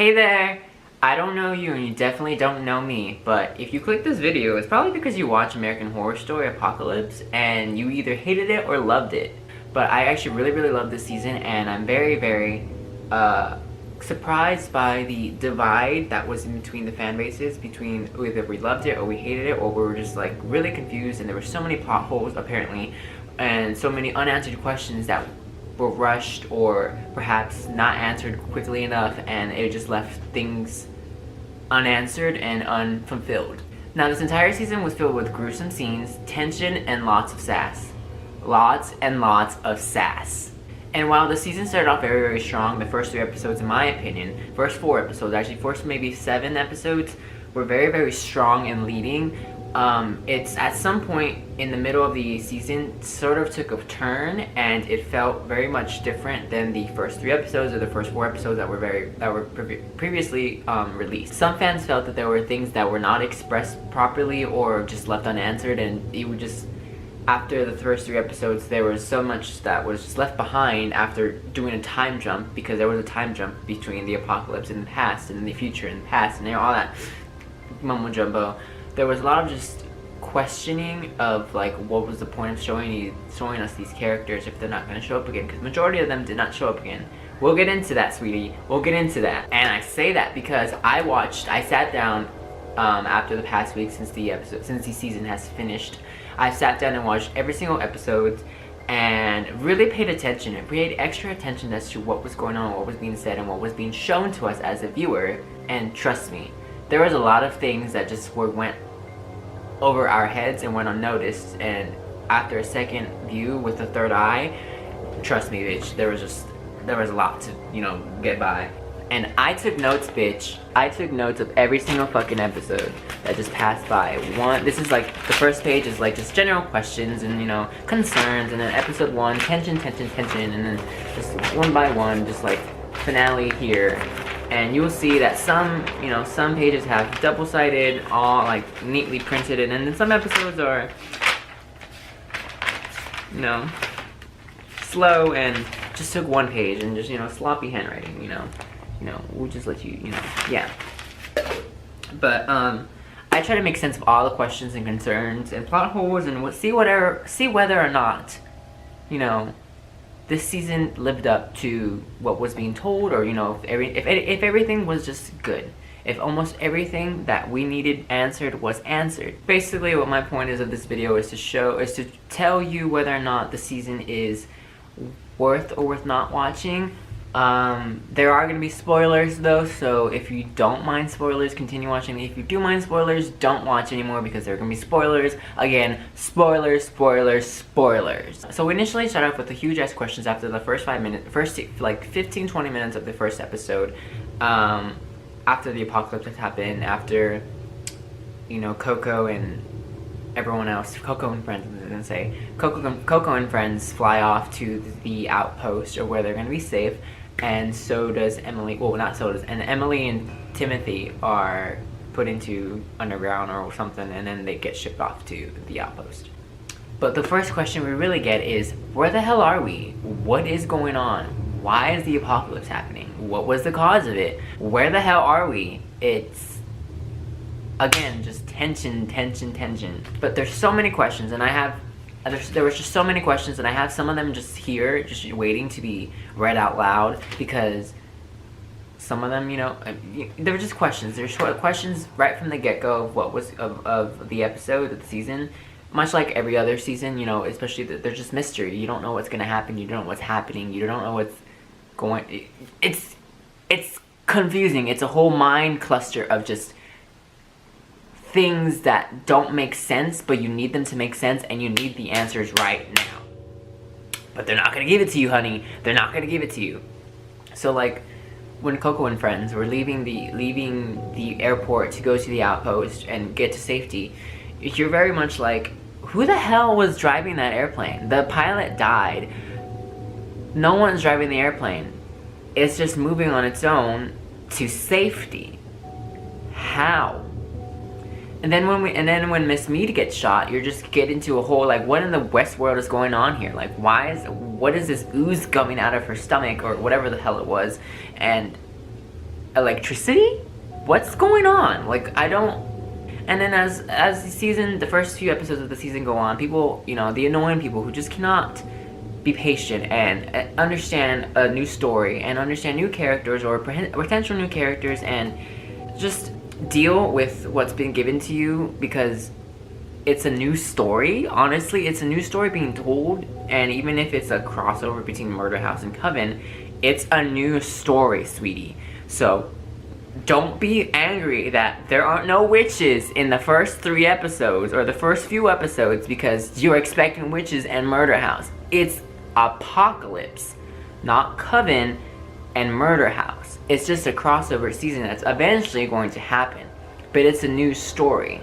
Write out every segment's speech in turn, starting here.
Hey there! I don't know you and you definitely don't know me, but if you click this video, it's probably because you watch American Horror Story Apocalypse and you either hated it or loved it. But I actually really love this season, and I'm very surprised by the divide that was in between the fan bases, between either we loved it or we hated it, or we were just like really confused, and there were so many plot holes apparently, and so many unanswered questions that were rushed or perhaps not answered quickly enough, and it just left things unanswered and unfulfilled. Now, this entire season was filled with gruesome scenes, tension, and lots of sass. Lots and lots of sass. And while the season started off very strong, the first 3 episodes, in my opinion, first 4 episodes, actually first maybe 7 episodes, were very strong and leading. It's at some point in the middle of the season sort of took a turn, and it felt very much different than the first 3 episodes or the first 4 episodes that were previously released. Some fans felt that there were things that were not expressed properly or just left unanswered, and it would just, after the first 3 episodes, there was so much that was just left behind after doing a time jump, because there was a time jump between the apocalypse in the past and the future and the past and all that mumbo jumbo. There was a lot of just questioning of like, what was the point of showing us these characters if they're not going to show up again, because majority of them did not show up again. We'll get into that, sweetie. We'll get into that. And I say that because I sat down after the past week, since the season has finished, I sat down and watched every single episode and really paid extra attention as to what was going on, what was being said, and what was being shown to us as a viewer. And trust me, there was a lot of things that just went over our heads and went unnoticed, and after a second view with the third eye, trust me, bitch, there was a lot to, get by. And I took notes, bitch. I took notes of every single fucking episode that just passed by. This is like, the first page is like just general questions and, concerns, and then episode 1, tension, and then just one by one, just like finale here. And you will see that some pages have double-sided, all like neatly printed, and then some episodes are, slow and just took one page and just, sloppy handwriting, we'll just let you, yeah. But, I try to make sense of all the questions and concerns and plot holes, and see whether or not, this season lived up to what was being told, or if everything was just good, if almost everything that we needed answered was answered. Basically, what my point is of this video is to tell you whether or not the season is worth not watching. There are going to be spoilers though, so if you don't mind spoilers, continue watching. If you do mind spoilers, don't watch anymore, because there are going to be spoilers. Again, spoilers. So we initially start off with the huge ass questions after the first 15-20 minutes of the first episode, after the apocalypse has happened, after, Coco and everyone else, Coco and friends, I was gonna say, Coco and friends fly off to the outpost, or where they're going to be safe. And so does Emily, and Emily and Timothy are put into underground or something, and then they get shipped off to the outpost. But the first question we really get is, where the hell are we? What is going on? Why is the apocalypse happening? What was the cause of it? Where the hell are we? It's, again, just tension. But there's so many questions, and there was just so many questions, and I have some of them just here, just waiting to be read out loud, because some of them, they were just questions. There's questions right from the get-go of what was, of the episode, of the season. Much like every other season, especially there's just mystery. You don't know what's gonna happen, you don't know what's happening, you don't know what's going, it's confusing. It's a whole mind cluster of just things that don't make sense, but you need them to make sense, and you need the answers right now. But they're not gonna give it to you, honey. They're not gonna give it to you. So like, when Coco and friends were leaving the airport to go to the outpost and get to safety, you're very much like, who the hell was driving that airplane? The pilot died. No one's driving the airplane. It's just moving on its own to safety. How? And then when Miss Mead gets shot, you just get into a whole, like, what in the Westworld is going on here? Like, what is this ooze coming out of her stomach, or whatever the hell it was? And electricity? What's going on? Like, I don't... And then as the first few episodes of the season go on, people, you know, the annoying people who just cannot be patient and understand a new story and understand new characters or potential new characters and just deal with what's been given to you because it's a new story. Honestly, it's a new story being told, and even if it's a crossover between Murder House and Coven, it's a new story, sweetie. So don't be angry that there aren't no witches in the first 3 episodes or the first few episodes because you're expecting witches and Murder House. It's Apocalypse, not Coven and Murder House. It's just a crossover season that's eventually going to happen, but it's a new story.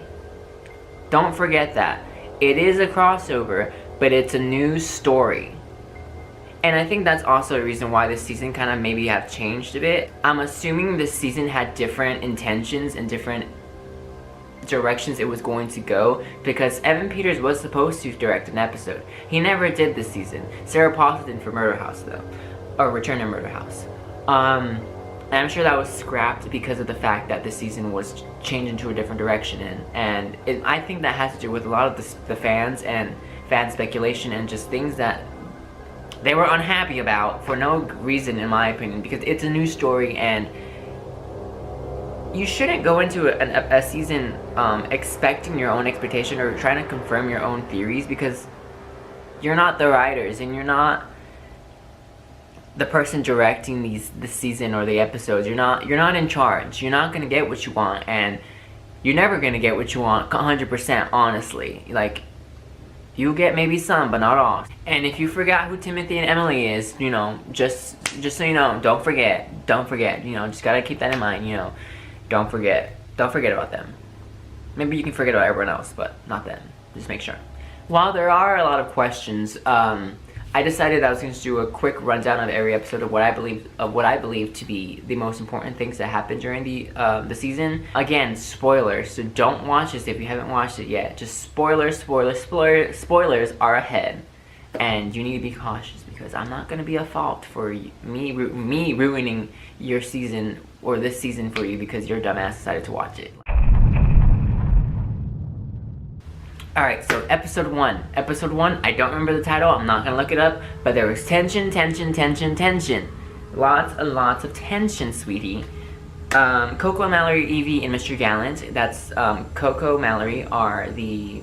Don't forget that. It is a crossover, but it's a new story. And I think that's also a reason why this season kind of maybe have changed a bit. I'm assuming this season had different intentions and different directions it was going to go because Evan Peters was supposed to direct an episode. He never did this season. Sarah Paulson did for Murder House though, or Return to Murder House. And I'm sure that was scrapped because of the fact that this season was changed into a different direction, and I think that has to do with a lot of the fans and fan speculation and just things that they were unhappy about for no reason, in my opinion, because it's a new story and you shouldn't go into a season expecting your own expectation or trying to confirm your own theories because you're not the writers and you're not the person directing this season or the episodes. You're not in charge. You're not gonna get what you want, and you're never gonna get what you want 100%. Honestly, like, you'll get maybe some, but not all. And if you forgot who Timothy and Emily is, you know, just so you know, don't forget. You know, just gotta keep that in mind. You know, don't forget about them. Maybe you can forget about everyone else, but not them. Just make sure. While there are a lot of questions, I decided I was going to do a quick rundown of every episode of what I believe to be the most important things that happened during the season. Again, spoilers, so don't watch this if you haven't watched it yet. Just spoilers are ahead, and you need to be cautious because I'm not going to be at fault for me ruining your season or this season for you because your dumbass decided to watch it. Alright, so episode 1. Episode 1, I don't remember the title, I'm not gonna look it up, but there was tension. Lots and lots of tension, sweetie. Coco, Mallory, Evie, and Mr. Gallant. That's, Coco, Mallory are the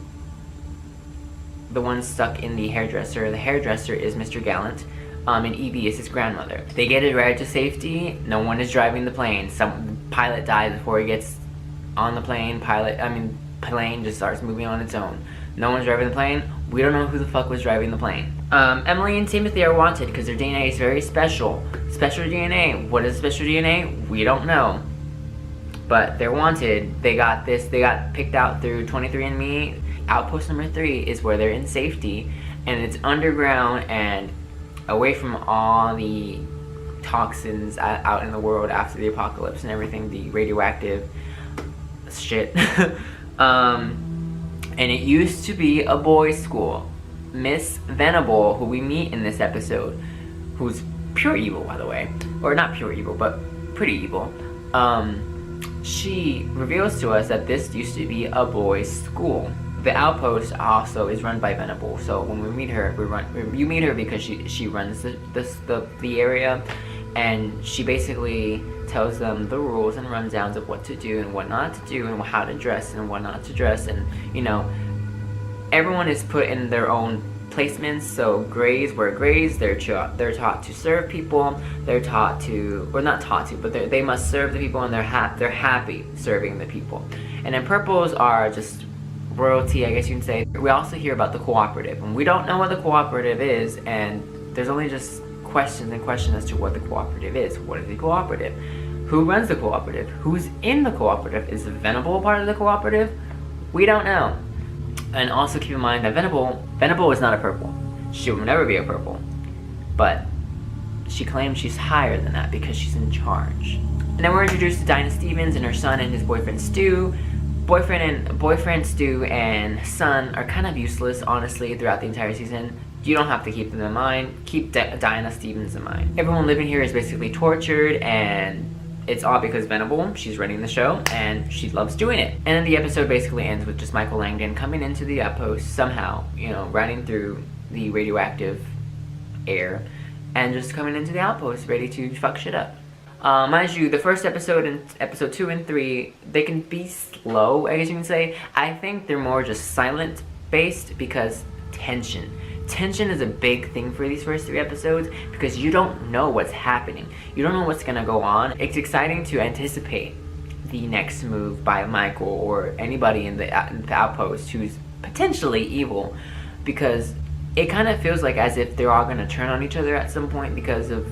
ones stuck in the hairdresser. The hairdresser is Mr. Gallant, and Evie is his grandmother. They get it right to safety, no one is driving the plane. Some pilot dies before he gets on the plane. Plane just starts moving on its own. No one's driving the plane. We don't know who the fuck was driving the plane. Emily and Timothy are wanted because their DNA is very special. Special DNA. What is special DNA? We don't know. But they're wanted. They got picked out through 23andMe. Outpost number 3 is where they're in safety, and it's underground and away from all the toxins out in the world after the apocalypse and everything, the radioactive shit. And it used to be a boys' school. Miss Venable, who we meet in this episode, who's pure evil, by the way, or not pure evil, but pretty evil, she reveals to us that this used to be a boys' school. The outpost also is run by Venable, so when we meet her, you meet her because she runs the area, and she basically tells them the rules and rundowns of what to do and what not to do and how to dress and what not to dress, and you know, everyone is put in their own placements. So Greys wear Greys, they're taught to serve people, they're taught to, or not taught to, but they must serve the people, and they're happy serving the people. And then Purples are just royalty, I guess you can say. We also hear about the cooperative, and we don't know what the cooperative is, and there's only just questions as to what the cooperative is. What is the cooperative? Who runs the cooperative? Who's in the cooperative? Is Venable part of the cooperative? We don't know. And also keep in mind that Venable is not a purple. She will never be a purple. But she claims she's higher than that because she's in charge. And then we're introduced to Dinah Stevens and her son and his boyfriend Stu. Boyfriend Stu and son are kind of useless, honestly, throughout the entire season. You don't have to keep them in mind. Keep Dinah Stevens in mind. Everyone living here is basically tortured, and it's all because Venable, she's running the show, and she loves doing it. And then the episode basically ends with just Michael Langdon coming into the outpost somehow, you know, riding through the radioactive air, and just coming into the outpost ready to fuck shit up. Mind you, the first episode and episode 2 and 3, they can be slow, I guess you can say. I think they're more just silent based because tension. Tension is a big thing for these first 3 episodes because you don't know what's happening. You don't know what's gonna go on. It's exciting to anticipate the next move by Michael or anybody in the outpost who's potentially evil, because it kind of feels like as if they're all gonna turn on each other at some point because of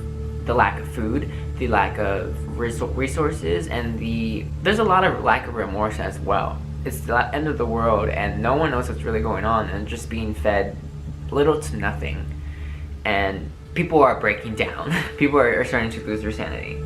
the lack of food, the lack of resources, and there's a lot of lack of remorse as well. It's the end of the world and no one knows what's really going on and just being fed little to nothing, and people are breaking down. People are starting to lose their sanity.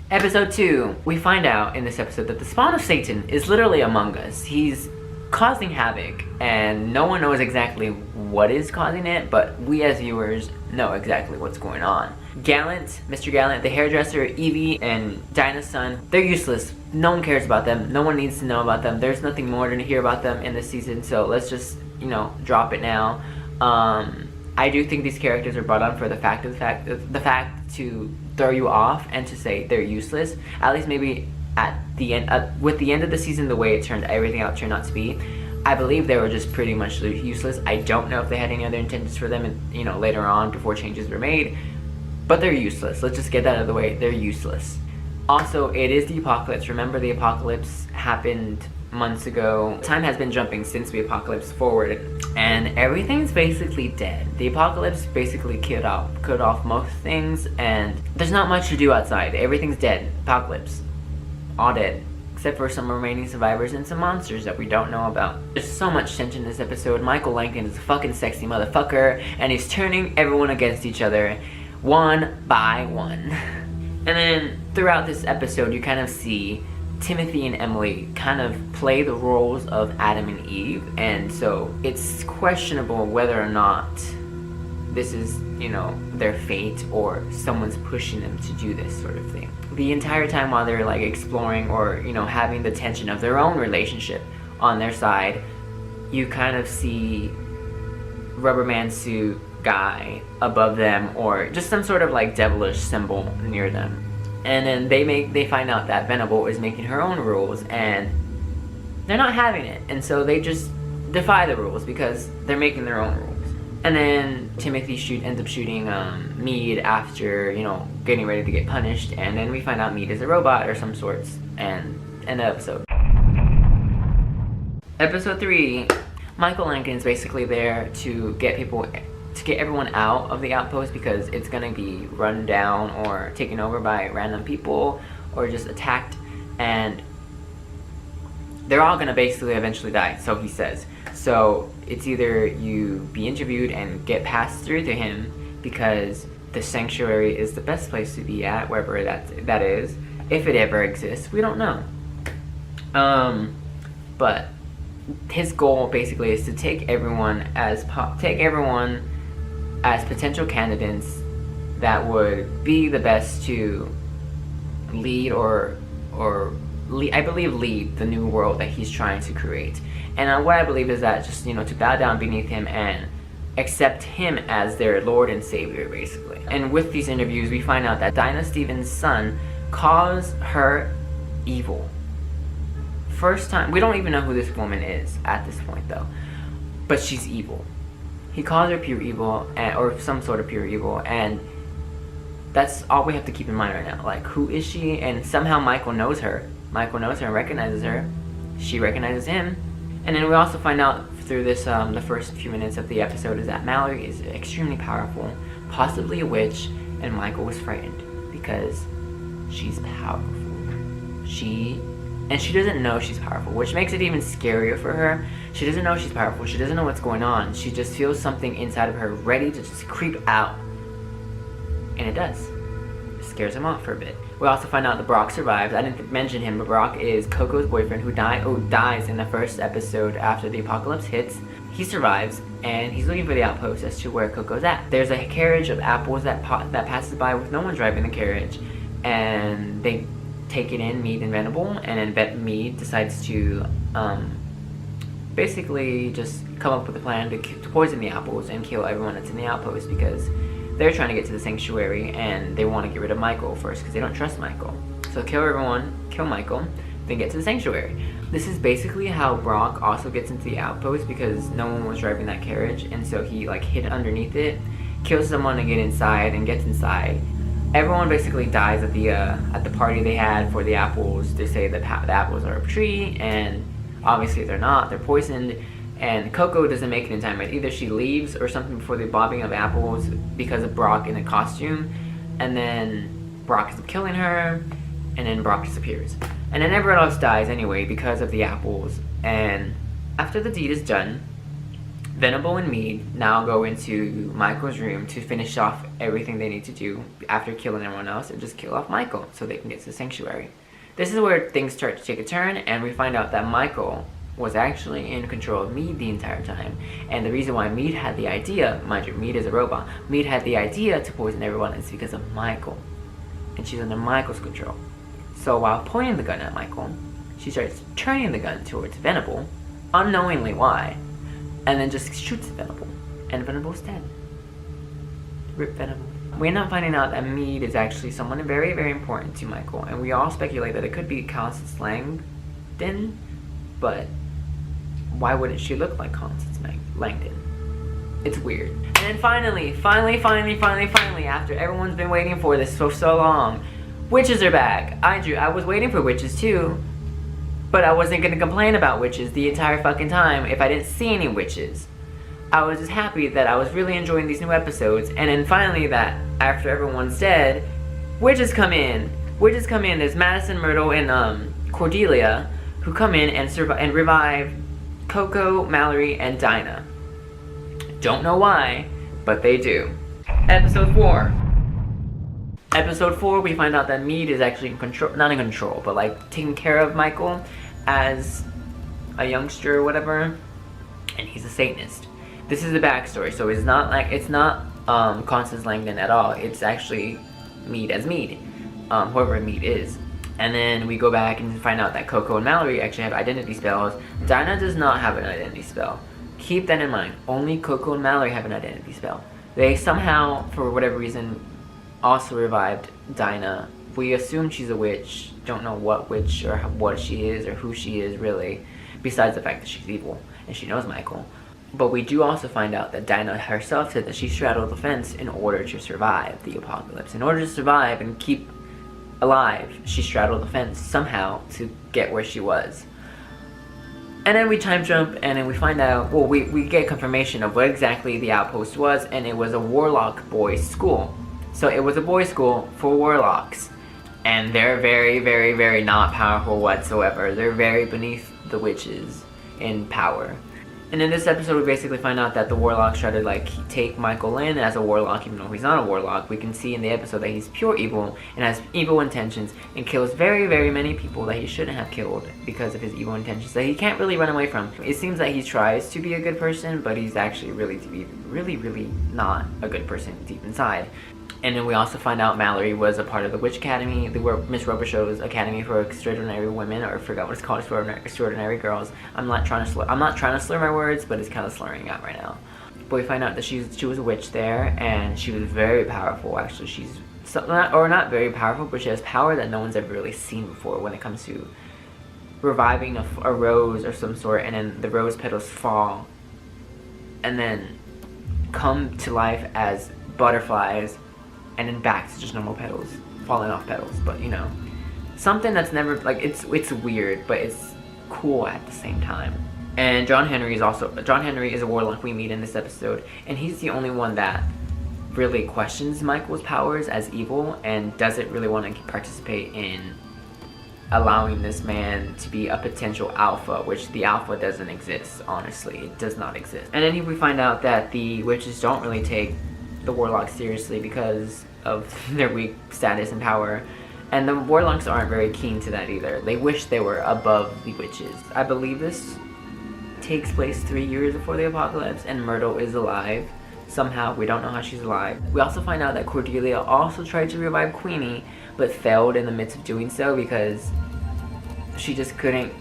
Episode 2, we find out in this episode that the spawn of Satan is literally among us. He's causing havoc and no one knows exactly what is causing it, but we as viewers know exactly what's going on. Gallant, Mr. Gallant, the hairdresser, Evie, and Dinah's son, they're useless. No one cares about them. No one needs to know about them. There's nothing more to hear about them in this season, so let's just, you know, drop it now. I do think these characters are brought on for the fact to throw you off and to say they're useless. At least maybe at the end, with the end of the season, the way it turned, everything out turned out to be, I believe they were just pretty much useless. I don't know if they had any other intentions for them, you know, later on before changes were made, but they're useless. Let's just get that out of the way. They're useless. Also, it is the apocalypse. Remember, the apocalypse happened months ago. Time has been jumping since the apocalypse forward, and everything's basically dead. The apocalypse basically killed off most things, and there's not much to do outside. Everything's dead. Apocalypse. All dead. Except for some remaining survivors and some monsters that we don't know about. There's so much tension in this episode. Michael Langdon is a fucking sexy motherfucker, and he's turning everyone against each other, one by one. And then throughout this episode, you kind of see Timothy and Emily kind of play the roles of Adam and Eve, and so it's questionable whether or not this is, you know, their fate or someone's pushing them to do this sort of thing. The entire time while they're like exploring or, you know, having the tension of their own relationship on their side, you kind of see Rubberman suit guy above them or just some sort of like devilish symbol near them. And then they find out that Venable is making her own rules and they're not having it, and so they just defy the rules because they're making their own rules. And then Timothy ends up shooting Mead after, you know, getting ready to get punished, and then we find out Mead is a robot or some sorts, and end the episode. Episode 3, Michael Langdon is basically there to get everyone out of the outpost because it's gonna be run down or taken over by random people or just attacked, and they're all gonna basically eventually die, so he says. So it's either you be interviewed and get passed through to him because the sanctuary is the best place to be at, wherever that is, if it ever exists. We don't know. But his goal basically is to take everyone as potential candidates that would be the best to lead lead the new world that he's trying to create. And what I believe is that just, you know, to bow down beneath him and accept him as their Lord and Savior, basically. And with these interviews, we find out that Dinah Stevens' son calls her evil. First time, we don't even know who this woman is at this point though, but she's evil. He calls her pure evil, or some sort of pure evil, and that's all we have to keep in mind right now. Like, who is she? And somehow Michael knows her. Michael knows her and recognizes her. She recognizes him. And then we also find out through this, the first few minutes of the episode, is that Mallory is extremely powerful, possibly a witch, and Michael was frightened because she's powerful. She doesn't know she's powerful, which makes it even scarier for her. She doesn't know she's powerful. She doesn't know what's going on. She just feels something inside of her ready to just creep out. And it does. It scares him off for a bit. We also find out that Brock survives. I didn't mention him, but Brock is Coco's boyfriend who dies in the first episode after the apocalypse hits. He survives, and he's looking for the outpost as to where Coco's at. There's a carriage of apples that passes by with no one driving the carriage. and they take it in, Mead and Venable, and then Mead decides to basically just come up with a plan to poison the apples and kill everyone that's in the outpost, because they're trying to get to the sanctuary and they want to get rid of Michael first because they don't trust Michael. So kill everyone, kill Michael, then get to the sanctuary. This is basically how Brock also gets into the outpost, because no one was driving that carriage, and so he like hid underneath it, kills someone to get inside, and gets inside. Everyone basically dies at the party they had for the apples. They say that the apples are a tree, and obviously they're not. They're poisoned. And Coco doesn't make it in time. Either she leaves or something before the bobbing of apples because of Brock in a costume, and then Brock ends up killing her, and then Brock disappears. And then everyone else dies anyway because of the apples. And after the deed is done, Venable and Mead now go into Michael's room to finish off everything they need to do after killing everyone else, and just kill off Michael so they can get to the sanctuary. This is where things start to take a turn, and we find out that Michael was actually in control of Mead the entire time. And the reason why Mead had the idea, mind you, Mead is a robot, Mead had the idea to poison everyone is because of Michael. And she's under Michael's control. So while pointing the gun at Michael, she starts turning the gun towards Venable, unknowingly why, and then just shoots Venable. And Venable's dead. Rip Venable. We end up finding out that Mead is actually someone very, very important to Michael, and we all speculate that it could be Constance Langdon, but why wouldn't she look like Constance Langdon? It's weird. And then finally, after everyone's been waiting for this for so long, witches are back. I was waiting for witches too, but I wasn't gonna complain about witches the entire fucking time if I didn't see any witches. I was just happy that I was really enjoying these new episodes, and then finally that after everyone's dead, witches come in. Witches come in. There's Madison, Myrtle, and Cordelia, who come in and revive Coco, Mallory, and Dinah. Don't know why, but they do. Episode 4. Episode 4, we find out that Mead is actually in control, not in control, but like taking care of Michael as a youngster or whatever, and he's a Satanist. This is the backstory, so it's not Constance Langdon at all. It's actually Mead as Mead, whoever Mead is. And then we go back and find out that Coco and Mallory actually have identity spells. Dinah does not have an identity spell. Keep that in mind. Only Coco and Mallory have an identity spell. They somehow, for whatever reason, also revived Dinah. We assume she's a witch. Don't know what witch or what she is or who she is really, besides the fact that she's evil and she knows Michael. But we do also find out that Dinah herself said that she straddled the fence in order to survive the apocalypse. In order to survive and keep alive, she straddled the fence somehow to get where she was. And then we time jump, and then we find out, well, we get confirmation of what exactly the outpost was, and it was a warlock boys' school. So it was a boys' school for warlocks. And they're very, very, very not powerful whatsoever. They're very beneath the witches in power. And in this episode, we basically find out that the warlocks try to like take Michael in as a warlock, even though he's not a warlock. We can see in the episode that he's pure evil and has evil intentions and kills very, very many people that he shouldn't have killed because of his evil intentions that he can't really run away from. It seems that he tries to be a good person, but he's actually really not a good person deep inside. And then we also find out Mallory was a part of the Witch Academy, Miss Robichaux's Academy for Extraordinary Women, or I forgot what it's called, Extraordinary Girls. I'm not trying to slur my words, but it's kind of slurring out right now. But we find out that she was a witch there, and she was very powerful. Actually, she's not very powerful, but she has power that no one's ever really seen before when it comes to reviving a rose or some sort, and then the rose petals fall, and then come to life as butterflies, and then back to just normal petals, falling off petals. But you know, something that's never, like, it's weird, but it's cool at the same time. And John Henry is a warlock we meet in this episode, and he's the only one that really questions Michael's powers as evil and doesn't really want to participate in allowing this man to be a potential alpha, which the alpha doesn't exist, honestly. It does not exist. And then we find out that the witches don't really take the warlocks seriously because of their weak status and power, and the warlocks aren't very keen to that either. They wish they were above the witches. I believe this takes place 3 years before the apocalypse, and Myrtle is alive, somehow. We don't know how she's alive. We also find out that Cordelia also tried to revive Queenie, but failed in the midst of doing so because she just couldn't.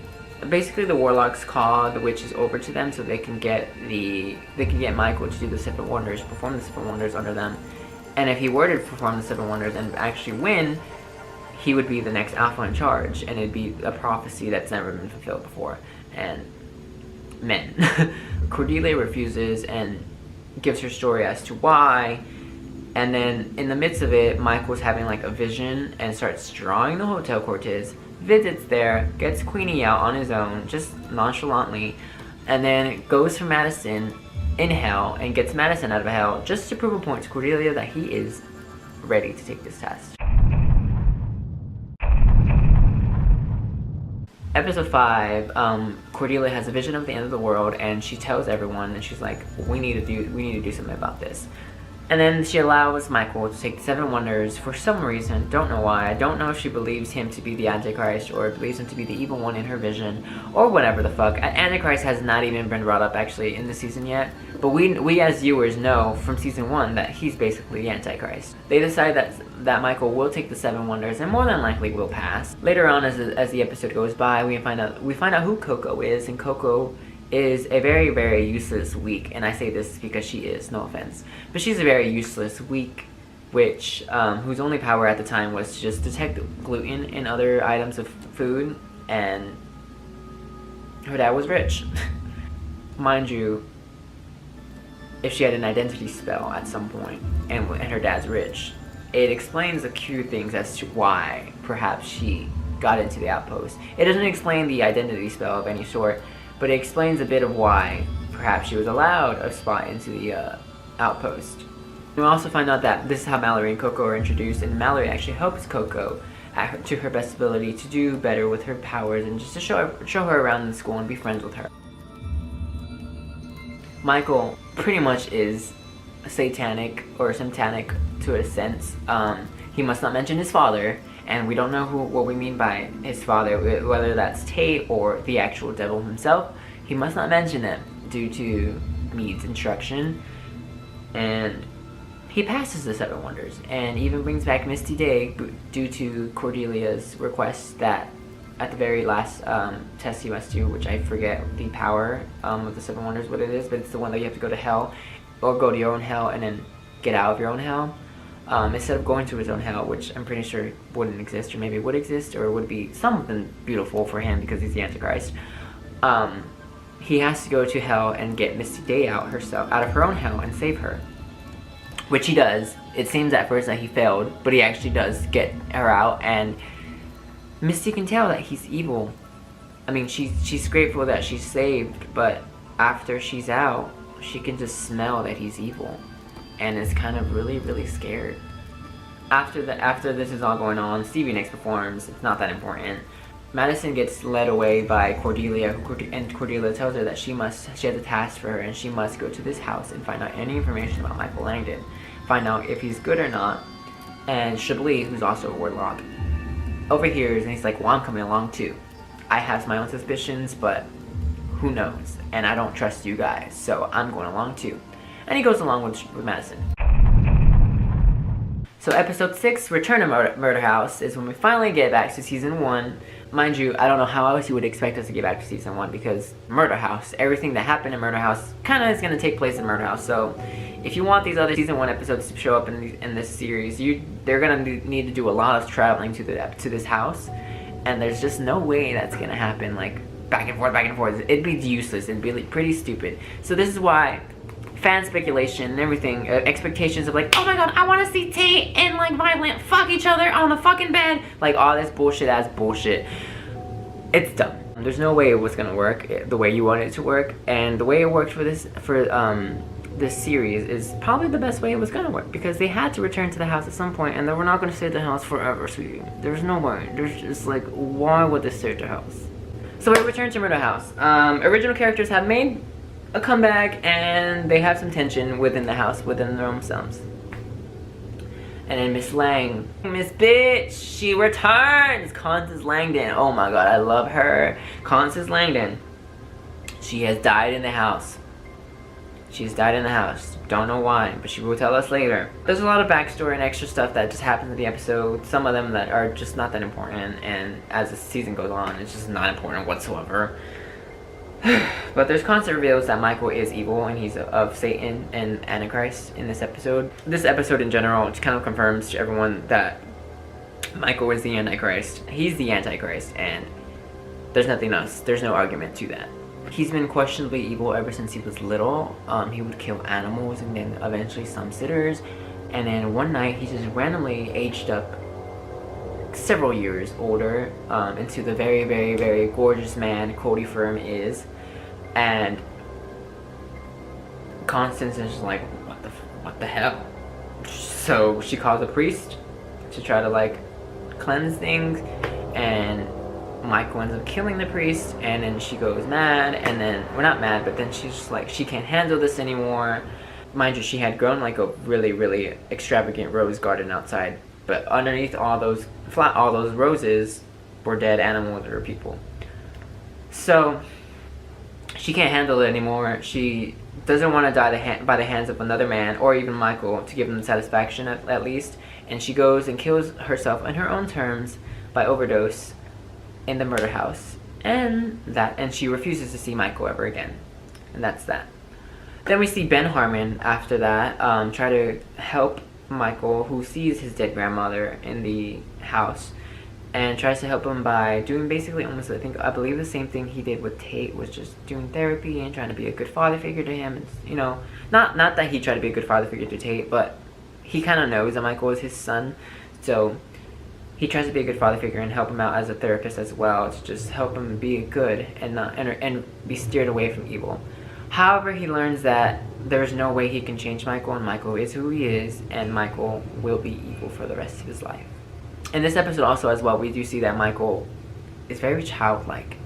Basically, the warlocks call the witches over to them so they can get Michael to do the 7 wonders, perform the 7 wonders under them. And if he were to perform the 7 wonders and actually win, he would be the next alpha in charge, and it'd be a prophecy that's never been fulfilled before. And men. Cordelia refuses and gives her story as to why. And then in the midst of it, Michael's having like a vision and starts drawing the Hotel Cortez, visits there, gets Queenie out on his own, just nonchalantly, and then goes for Madison in hell and gets Madison out of hell just to prove a point to Cordelia that he is ready to take this test. Episode 5, Cordelia has a vision of the end of the world, and she tells everyone, and she's like, we need to do something about this. And then she allows Michael to take the 7 wonders for some reason. Don't know why. I don't know if she believes him to be the Antichrist or believes him to be the evil one in her vision or whatever the fuck. Antichrist has not even been brought up actually in the season yet. But we as viewers know from season 1 that he's basically the Antichrist. They decide that Michael will take the 7 wonders and more than likely will pass. Later on as the episode goes by, we find out who Coco is, and Coco is a very, very useless weak, and I say this because she is, no offense, but she's a very useless weak witch whose only power at the time was to just detect gluten in other items of food, and her dad was rich. Mind you, if she had an identity spell at some point and her dad's rich, it explains a few things as to why perhaps she got into the outpost. It doesn't explain the identity spell of any sort, but it explains a bit of why perhaps she was allowed a spot into the outpost. We also find out that this is how Mallory and Coco are introduced, and Mallory actually helps Coco to her best ability to do better with her powers and just to show her around in school and be friends with her. Michael pretty much is satanic or satanic to a sense. He must not mention his father, and we don't know what we mean by his father, whether that's Tate or the actual devil himself. He must not mention them due to Mead's instruction, and he passes the 7 wonders and even brings back Misty Day due to Cordelia's request that at the very last test he must do, which I forget the power of the 7 wonders, what it is, but it's the one that you have to go to hell, or go to your own hell and then get out of your own hell. Instead of going to his own hell, which I'm pretty sure wouldn't exist, or maybe would exist, or would be something beautiful for him because he's the Antichrist. He has to go to hell and get Misty Day out of her own hell and save her. Which he does. It seems at first that he failed, but he actually does get her out, and Misty can tell that he's evil. I mean, she's grateful that she's saved, but after she's out, she can just smell that he's evil, and is kind of really, really scared. After this is all going on, Stevie Nicks performs. It's not that important. Madison gets led away by Cordelia, and Cordelia tells her that she has a task for her, and she must go to this house and find out any information about Michael Langdon. Find out if he's good or not. And Chablis, who's also a warlock, overhears, and he's like, well, I'm coming along too. I have my own suspicions, but who knows? And I don't trust you guys, so I'm going along too. And he goes along with Madison. So episode 6, Return to Murder House, is when we finally get back to season 1. Mind you, I don't know how else you would expect us to get back to season 1, because Murder House, everything that happened in Murder House kind of is going to take place in Murder House. So if you want these other season 1 episodes to show up in this series, they're going to need to do a lot of traveling to this house. And there's just no way that's going to happen, like, back and forth. It'd be useless. It'd be pretty stupid. So this is why fan speculation and everything, expectations of like, oh my god, I want to see Tate and like Violent fuck each other on the fucking bed, like all this bullshit ass bullshit. It's dumb. There's no way it was gonna work the way you want it to work, and the way it worked for this series is probably the best way it was gonna work, because they had to return to the house at some point, and they were not gonna stay at the house forever, sweetie. There's no way. There's just like, why would they stay at the house? So we return to Murder House. Original characters have made a comeback, and they have some tension within the house, within their own selves. And then Miss Lang, Miss Bitch, she returns! Constance Langdon. Oh my god, I love her. Constance Langdon. She has died in the house. She's died in the house. Don't know why, but she will tell us later. There's a lot of backstory and extra stuff that just happens in the episode. Some of them that are just not that important, and as the season goes on, it's just not important whatsoever. But there's constant reveals that Michael is evil and he's of Satan and Antichrist in this episode. This episode in general just kind of confirms to everyone that Michael is the Antichrist. He's the Antichrist, and there's nothing else. There's no argument to that. He's been questionably evil ever since he was little. He would kill animals and then eventually some sitters. And then one night he just randomly aged up several years older into the very, very, very gorgeous man Cody Firm is. And Constance is just like, what the hell? So she calls a priest to try to like cleanse things, and Michael ends up killing the priest, and then she goes mad, and then, well, not mad, but then she's just like, she can't handle this anymore. Mind you, she had grown like a really, really extravagant rose garden outside, but underneath all those roses were dead animals or people. So she can't handle it anymore. She doesn't want to die by the hands of another man, or even Michael, to give him satisfaction at least, and she goes and kills herself on her own terms by overdose in the murder house, and she refuses to see Michael ever again, and that's that. Then we see Ben Harmon after that try to help Michael, who sees his dead grandmother in the house, and tries to help him by doing basically almost, I believe the same thing he did with Tate, was just doing therapy and trying to be a good father figure to him. It's, you know, not that he tried to be a good father figure to Tate, but he kind of knows that Michael is his son, so he tries to be a good father figure and help him out as a therapist as well, to just help him be good and not and be steered away from evil. However, he learns that there's no way he can change Michael, and Michael is who he is, and Michael will be evil for the rest of his life. In this episode also as well, we do see that Michael is very childlike.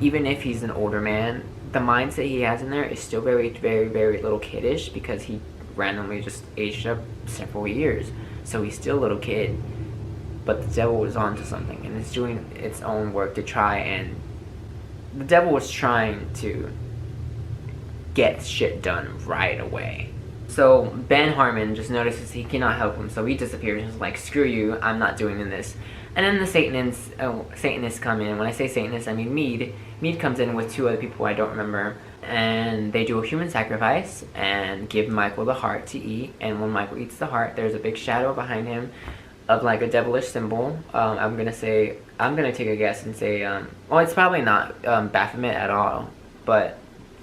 Even if he's an older man, the mindset he has in there is still very, very, very little kiddish, because he randomly just aged up several years. So he's still a little kid. But the devil was onto something, and it's doing its own work to try, and the devil was trying to get shit done right away. So Ben Harmon just notices he cannot help him, so he disappears and is like, screw you, I'm not doing this. And then the Satanists come in. When I say Satanists, I mean Mead. Mead comes in with two other people I don't remember, and they do a human sacrifice and give Michael the heart to eat. And when Michael eats the heart, there's a big shadow behind him of like a devilish symbol. I'm gonna take a guess and say, well, it's probably not Baphomet at all, but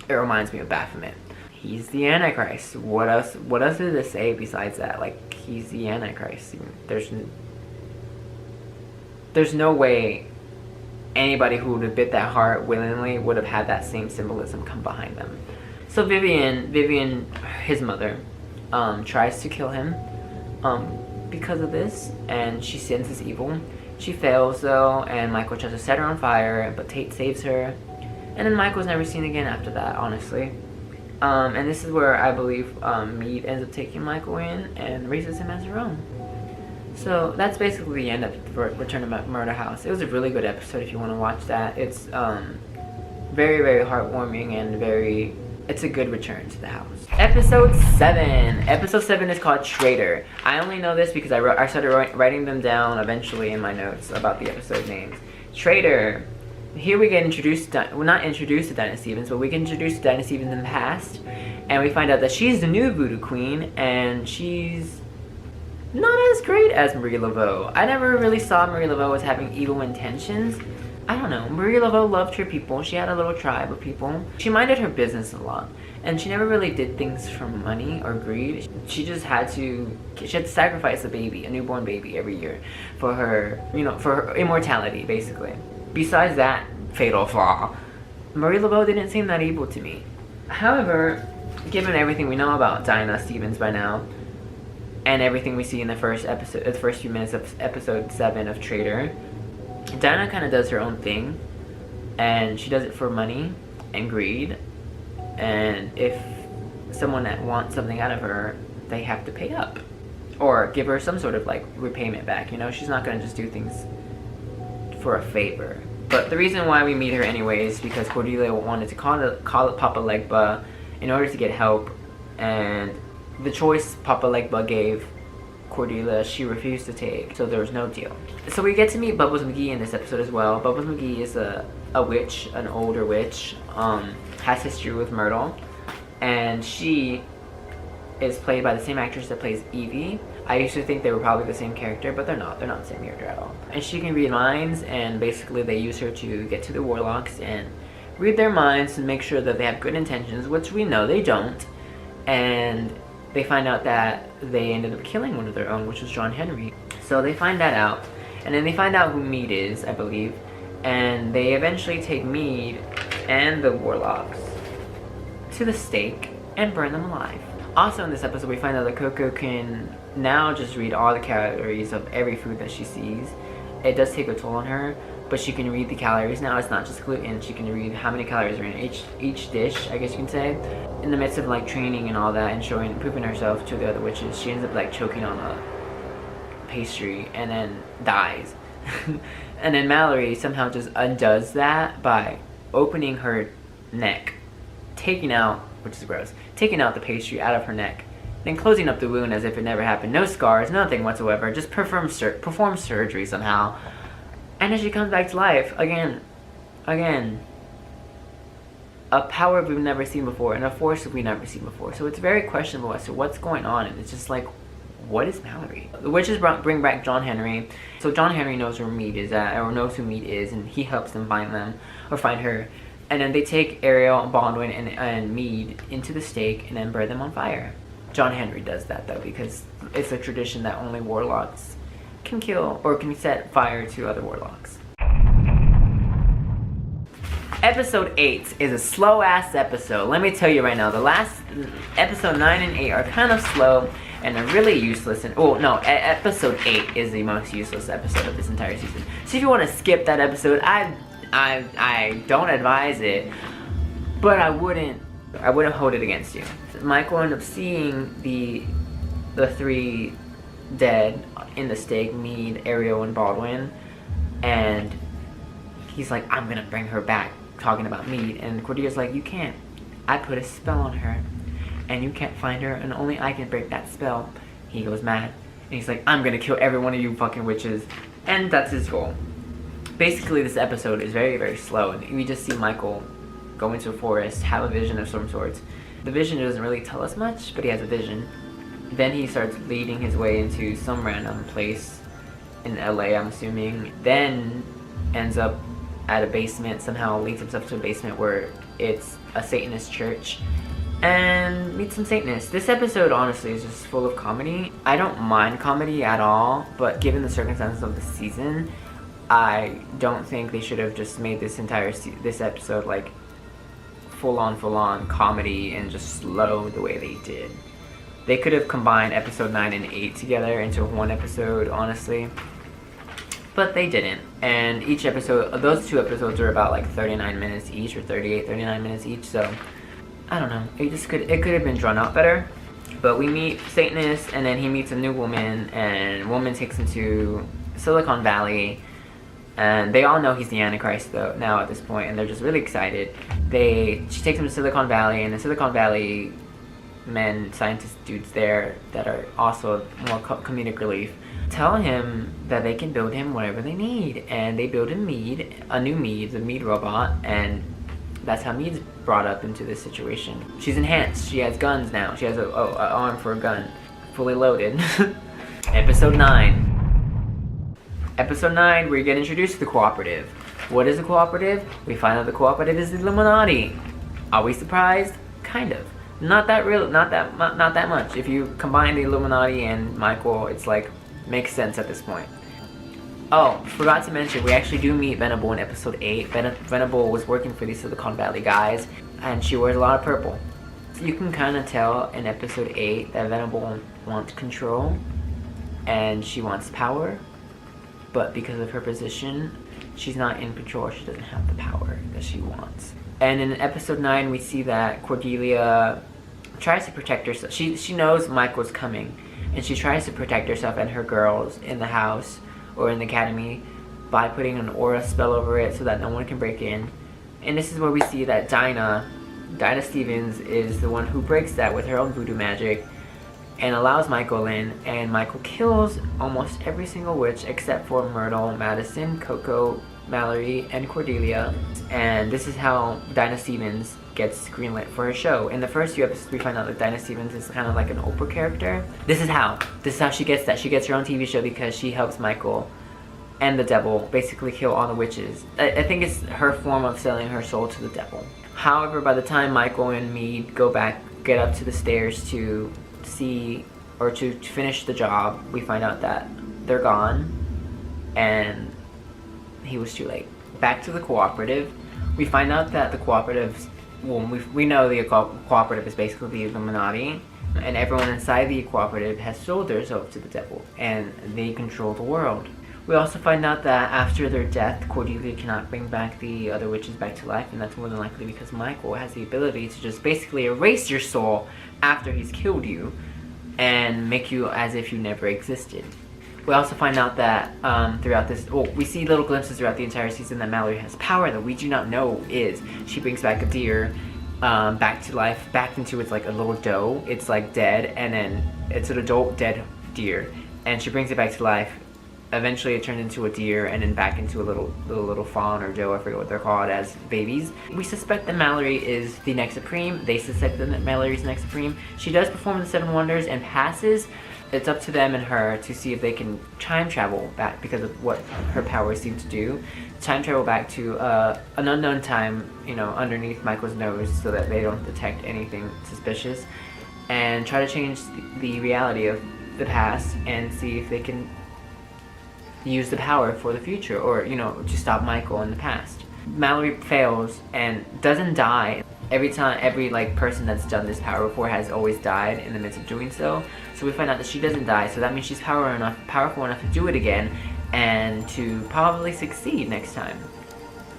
it reminds me of Baphomet. He's the Antichrist. What else did it say besides that? Like, he's the Antichrist. There's no way anybody who would have bit that heart willingly would have had that same symbolism come behind them. So Vivian, his mother, tries to kill him because of this, and she senses evil. She fails though, and Michael tries to set her on fire, but Tate saves her, and then Michael's never seen again after that, honestly. And this is where I believe Mead ends up taking Michael in and raises him as her own. So that's basically the end of Return to Murder House. It was a really good episode if you want to watch that. It's very, very heartwarming and it's a good return to the house. Episode 7. Episode 7 is called Traitor. I only know this because I started writing them down eventually in my notes about the episode names. Traitor. Here we get introduced, well, not introduced to Dinah Stevens, but we get introduced to Dinah Stevens in the past, and we find out that she's the new voodoo queen, and she's not as great as Marie Laveau. I never really saw Marie Laveau as having evil intentions. I don't know. Marie Laveau loved her people. She had a little tribe of people. She minded her business a lot, and she never really did things for money or greed. She just had to sacrifice a baby, a newborn baby, every year for her, for her immortality, basically. Besides that fatal flaw, Marie Laveau didn't seem that evil to me. However, given everything we know about Dinah Stevens by now, and everything we see in the first few minutes of episode 7 of Traitor, Dinah kind of does her own thing, and she does it for money and greed, and if someone that wants something out of her, they have to pay up, or give her some sort of like repayment back, she's not gonna just do things for a favor. But the reason why we meet her anyway is because Cordelia wanted to call it Papa Legba, in order to get help, and the choice Papa Legba gave Cordelia, she refused to take, so there was no deal. So we get to meet Bubbles McGee in this episode as well. Bubbles McGee is a witch, an older witch, has history with Myrtle, and she is played by the same actress that plays Evie. I used to think they were probably the same character, but they're not the same character at all. And she can read minds, and basically they use her to get to the warlocks and read their minds and make sure that they have good intentions, which we know they don't. And they find out that they ended up killing one of their own, which was John Henry. So they find that out, and then they find out who Mead is, I believe, and they eventually take Mead and the warlocks to the stake and burn them alive. Also in this episode, we find out that Coco can now just read all the calories of every food that she sees. It does take a toll on her, but she can read the calories now. It's not just gluten. She can read how many calories are in each dish, I guess you can say. In the midst of like training and all that and proving herself to the other witches, she ends up like choking on a pastry and then dies. And then Mallory somehow just undoes that by opening her neck, taking out, which is gross, taking out the pastry out of her neck, then closing up the wound as if it never happened. No scars, nothing whatsoever, just perform surgery somehow. And then she comes back to life again. A power we've never seen before, and a force we've never seen before. So it's very questionable as to what's going on, and it's just like, what is Mallory? The witches bring back John Henry. So John Henry knows where Mead is at, or knows who Mead is, and he helps them find them, or find her. And then they take Ariel, Baldwin, and Mead into the stake and then burn them on fire. John Henry does that though, because it's a tradition that only warlocks can kill or can set fire to other warlocks. Episode 8 is a slow-ass episode. Let me tell you right now, the last episode 9 and 8 are kind of slow and they're really useless. And episode 8 is the most useless episode of this entire season. So if you want to skip that episode, I don't advise it, but I wouldn't hold it against you. Michael ended up seeing the three dead in the stake, Mead, Ariel, and Baldwin, and he's like, I'm gonna bring her back, talking about Mead, and Cordelia's like, you can't. I put a spell on her, and you can't find her, and only I can break that spell. He goes mad, and he's like, I'm gonna kill every one of you fucking witches, and that's his goal. Basically, this episode is very, very slow, and we just see Michael go into a forest, have a vision of some sorts. The vision doesn't really tell us much, but he has a vision. Then he starts leading his way into some random place in LA, I'm assuming. Then ends up at a basement, somehow leads himself to a basement where it's a Satanist church, and meets some Satanists. This episode, honestly, is just full of comedy. I don't mind comedy at all, but given the circumstances of the season, I don't think they should have just made this entire this episode like full-on comedy and just slow the way they did. They could have combined episode 9 and 8 together into one episode, honestly, but they didn't. And each episode, those two episodes are about like 39 minutes each, or 39 minutes each, so I don't know. It could have been drawn out better. But we meet Satanist, and then he meets a new woman, and woman takes him to Silicon Valley. And they all know he's the Antichrist though now at this point, and they're just really excited. She takes him to Silicon Valley, and the Silicon Valley scientist dudes there that are also more comedic relief, tell him that they can build him whatever they need, and they build him a new Mead, the Mead robot, and that's how Mead's brought up into this situation. She's enhanced. She has guns now. She has an arm for a gun, fully loaded. Episode 9. Episode 9, we get introduced to the Cooperative. What is the Cooperative? We find out the Cooperative is the Illuminati. Are we surprised? Kind of. Not that much. If you combine the Illuminati and Michael, it's like, makes sense at this point. Oh, forgot to mention, we actually do meet Venable in episode 8. Venable was working for these Silicon Valley guys, and she wears a lot of purple. So you can kind of tell in episode 8 that Venable wants control, and she wants power. But because of her position, she's not in control. She doesn't have the power that she wants. And in episode 9, we see that Cordelia tries to protect herself. She knows Michael's coming, and she tries to protect herself and her girls in the house or in the academy by putting an aura spell over it so that no one can break in. And this is where we see that Dinah Dinah Stevens is the one who breaks that with her own voodoo magic and allows Michael in, and Michael kills almost every single witch except for Myrtle, Madison, Coco, Mallory, and Cordelia. And this is how Dinah Stevens gets greenlit for her show. In the first few episodes, we find out that Dinah Stevens is kind of like an Oprah character. This is how she gets that. She gets her own TV show because she helps Michael and the devil basically kill all the witches. I think it's her form of selling her soul to the devil. However, by the time Michael and Meade get up to the stairs to see or to finish the job, we find out that they're gone and he was too late. Back to the cooperative, we find out that the cooperative, well, we know the cooperative is basically the Illuminati, and everyone inside the cooperative has sold themselves to the devil and they control the world. We also find out that after their death, Cordelia cannot bring back the other witches back to life, and that's more than likely because Michael has the ability to just basically erase your soul after he's killed you and make you as if you never existed. We also find out that throughout this, we see little glimpses throughout the entire season that Mallory has power that we do not know is. She brings back a deer back to life, back into its like a little doe. It's like dead, and then it's an adult dead deer, and she brings it back to life. Eventually it turned into a deer and then back into a little fawn or doe, I forget what they're called, as babies. We suspect that Mallory is the next Supreme. They suspect that Mallory is the next Supreme. She does perform the 7 Wonders and passes. It's up to them and her to see if they can time travel back because of what her powers seem to do. Time travel back to an unknown time, you know, underneath Michael's nose so that they don't detect anything suspicious. And try to change the reality of the past and see if they can use the power for the future, or to stop Michael in the past. Mallory fails and doesn't die. Every person that's done this power before has always died in the midst of doing so. So we find out that she doesn't die, so that means she's powerful enough to do it again and to probably succeed next time.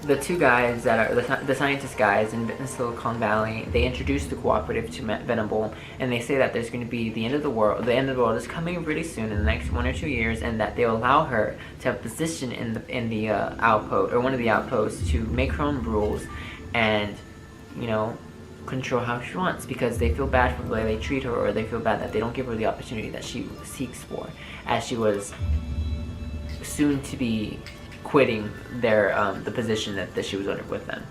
The two guys that are the scientist guys in Silicon Valley, they introduce the cooperative to Venable, and they say that there's going to be the end of the world. The end of the world is coming really soon in the next 1 or 2 years, and that they'll allow her to have a position in the outpost, or one of the outposts, to make her own rules and control how she wants, because they feel bad for the way they treat her, or they feel bad that they don't give her the opportunity that she seeks for, as she was soon to be quitting the position that she was under with them.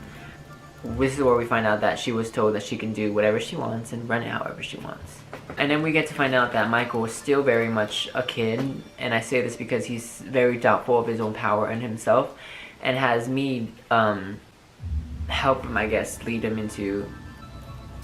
This is where we find out that she was told that she can do whatever she wants and run it however she wants. And then we get to find out that Michael is still very much a kid, and I say this because he's very doubtful of his own power and himself, and has Meade help him, I guess, lead him into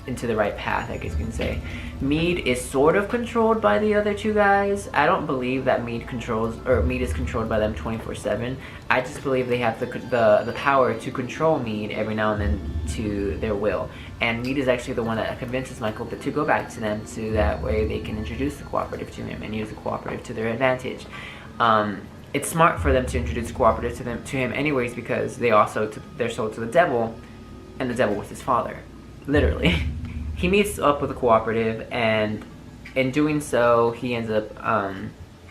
the right path, I guess you can say. Meade is sort of controlled by the other two guys. I don't believe that Meade is controlled by them 24/7. I just believe they have the power to control Meade every now and then to their will. And Meade is actually the one that convinces Michael to go back to them, so that way they can introduce the cooperative to him and use the cooperative to their advantage. It's smart for them to introduce the cooperative to him anyways, because they're sold to the devil, and the devil was his father. Literally. He meets up with the cooperative, and in doing so, he ends up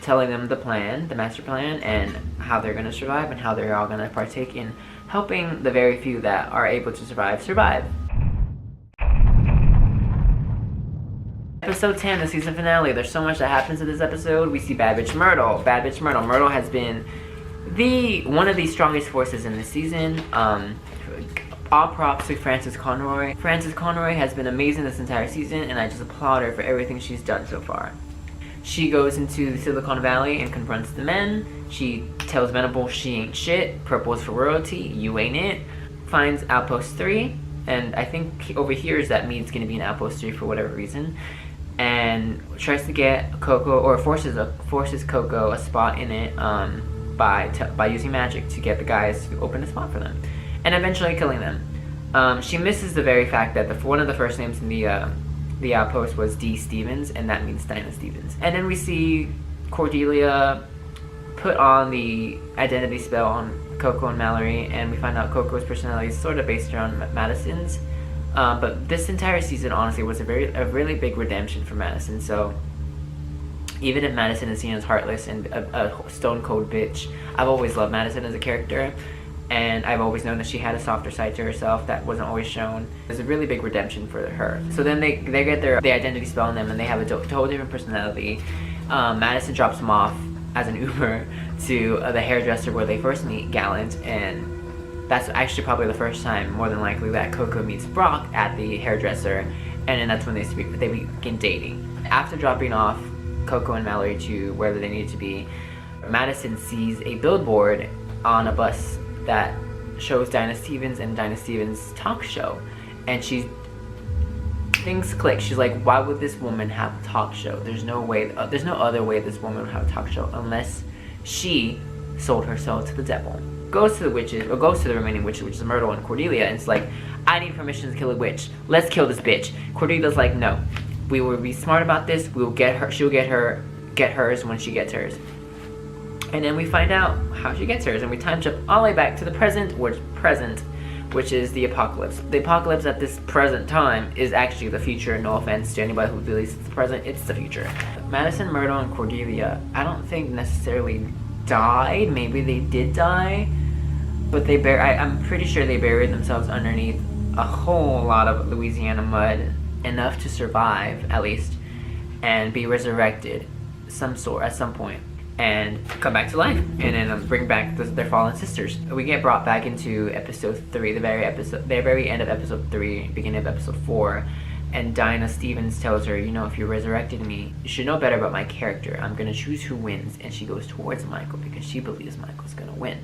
telling them the master plan, and how they're going to survive, and how they're all going to partake in helping the very few that are able to survive. Episode 10, the season finale. There's so much that happens in this episode. We see Bad Bitch Myrtle. Myrtle has been one of the strongest forces in this season. All props to Frances Conroy. Frances Conroy has been amazing this entire season, and I just applaud her for everything she's done so far. She goes into Silicon Valley and confronts the men. She tells Venable she ain't shit. Purple is for royalty. You ain't it. Finds Outpost 3, and I think overhears that Meade's going to be in Outpost 3 for whatever reason, and tries to get Coco, or forces Coco a spot in it by using magic to get the guys to open a spot for them, and eventually killing them. She misses the very fact that one of the first names in the outpost was D. Stevens, and that means Dinah Stevens. And then we see Cordelia put on the identity spell on Coco and Mallory, and we find out Coco's personality is sort of based around Madison's. But this entire season, honestly, was a really big redemption for Madison. So even if Madison is seen as heartless and a stone cold bitch, I've always loved Madison as a character. and I've always known that she had a softer side to herself that wasn't always shown. There's a really big redemption for her. So then they get the identity spell on them, and they have a total different personality. Madison drops them off as an Uber to the hairdresser where they first meet Gallant, and that's actually probably the first time, more than likely, that Coco meets Brock at the hairdresser, and then that's when they begin dating. After dropping off Coco and Mallory to wherever they need to be, Madison sees a billboard on a bus that shows Dinah Stevens and Dinah Stevens' talk show, and things click. She's like, why would this woman have a talk show? There's no other way this woman would have a talk show unless she sold her soul to the devil. Goes to the remaining witches, which is Myrtle and Cordelia, and it's like, I need permission to kill a witch. Let's kill this bitch. Cordelia's like, no. We will be smart about this. We will get her. She'll get hers when she gets hers. And then we find out how she gets hers, and we time jump all the way back to the present, which is the apocalypse. The apocalypse at this present time is actually the future. No offense to anybody who believes it's the present, it's the future. Madison, Myrtle, and Cordelia, I don't think necessarily died. Maybe they did die, but I'm pretty sure they buried themselves underneath a whole lot of Louisiana mud, enough to survive at least, and be resurrected at some point, and come back to life, and then bring back their fallen sisters. We get brought back into episode 3, the very end of episode 3, beginning of episode 4, and Dinah Stevens tells her, you know, if you resurrected me, you should know better about my character. I'm gonna choose who wins, and she goes towards Michael because she believes Michael's gonna win.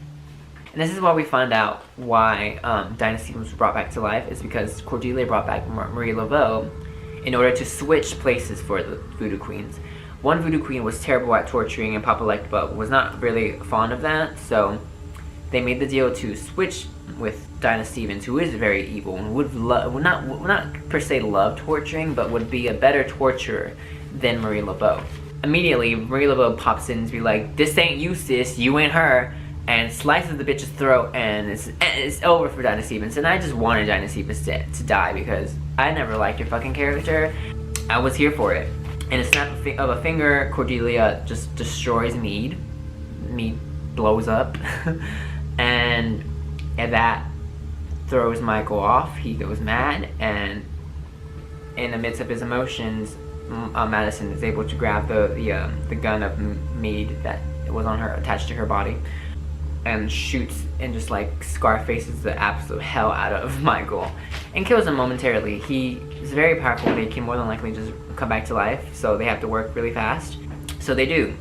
And this is why we find out why Dinah Stevens was brought back to life, is because Cordelia brought back Marie Laveau in order to switch places for the Voodoo Queens. One Voodoo Queen was terrible at torturing, and Papa Legba was not really fond of that, so they made the deal to switch with Dinah Stevens, who is very evil and would not per se love torturing, but would be a better torturer than Marie Laveau. Immediately, Marie Laveau pops in to be like, this ain't you, sis, you ain't her, and slices the bitch's throat, and it's over for Dinah Stevens. And I just wanted Dinah Stevens to die because I never liked her fucking character. I was here for it. In a snap of a finger, Cordelia just destroys Mead. Mead blows up, and that throws Michael off. He goes mad, and in the midst of his emotions, Madison is able to grab the gun of Mead that was on her, attached to her body, and shoots and just like Scarfaces the absolute hell out of Michael and kills him momentarily. He is very powerful. They can more than likely just come back to life, so they have to work really fast. So they do.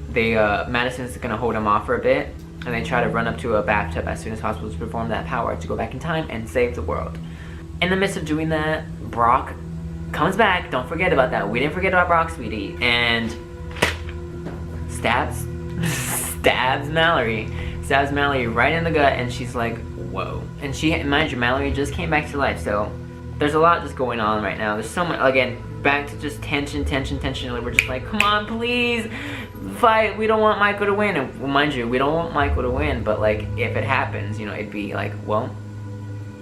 Madison's gonna hold him off for a bit, and they try to run up to a bathtub as soon as possible to perform that power to go back in time and save the world. In the midst of doing that, Brock comes back. Don't forget about that. We didn't forget about Brock, sweetie. And stabs Mallory. Stabs Mallory right in the gut, and she's like, whoa. And mind you, Mallory just came back to life, so there's a lot just going on right now. There's so much, again, back to just tension. We're just like, come on, please, fight. We don't want Michael to win. And mind you, we don't want Michael to win, but like, if it happens, you know, it'd be like, well,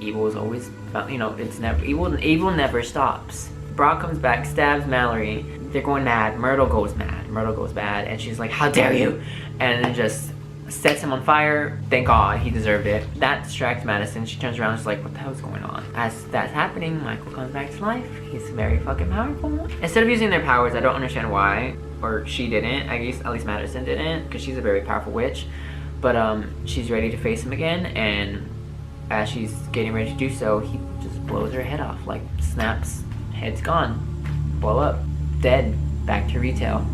evil is always, you know, it's never, evil never stops. Brock comes back, stabs Mallory. They're going mad. Myrtle goes mad. Myrtle goes bad, and she's like, how dare you? And then just sets him on fire. Thank God, he deserved it. That distracts Madison. She turns around and is like, what the hell's going on? As that's happening, Michael comes back to life. He's very fucking powerful. Instead of using their powers, I don't understand why, or she didn't. I guess at least Madison didn't, because she's a very powerful witch. But she's ready to face him again, and as she's getting ready to do so, he just blows her head off. Like, snaps, head's gone, blow up, dead, back to retail.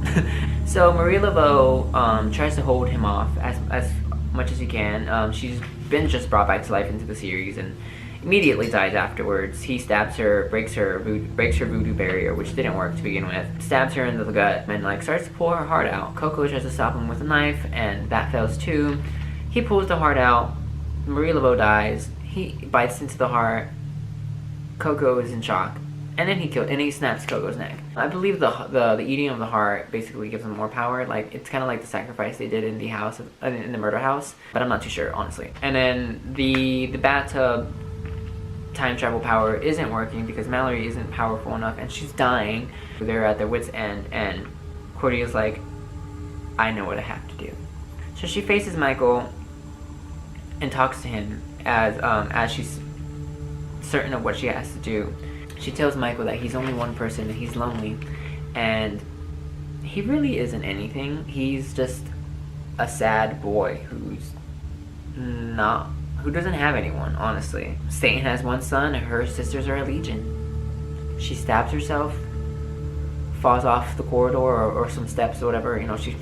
So Marie Laveau tries to hold him off as much as he can. She's been just brought back to life into the series and immediately dies afterwards. He stabs her, breaks her voodoo barrier, which didn't work to begin with. Stabs her into the gut and like starts to pull her heart out. Coco tries to stop him with a knife, and that fails too. He pulls the heart out. Marie Laveau dies. He bites into the heart. Coco is in shock. And then he snaps Coco's neck. I believe the eating of the heart basically gives him more power. Like, it's kind of like the sacrifice they did in the murder house, but I'm not too sure, honestly. And then the bathtub time travel power isn't working because Mallory isn't powerful enough, and she's dying. They're at their wits' end, and Cordelia's like, I know what I have to do. So she faces Michael and talks to him, as she's certain of what she has to do. She tells Michael that he's only one person and he's lonely, and he really isn't anything. He's just a sad boy who doesn't have anyone, honestly. Satan has one son, and her sisters are a legion. She stabs herself, falls off the corridor or some steps or whatever, you know, she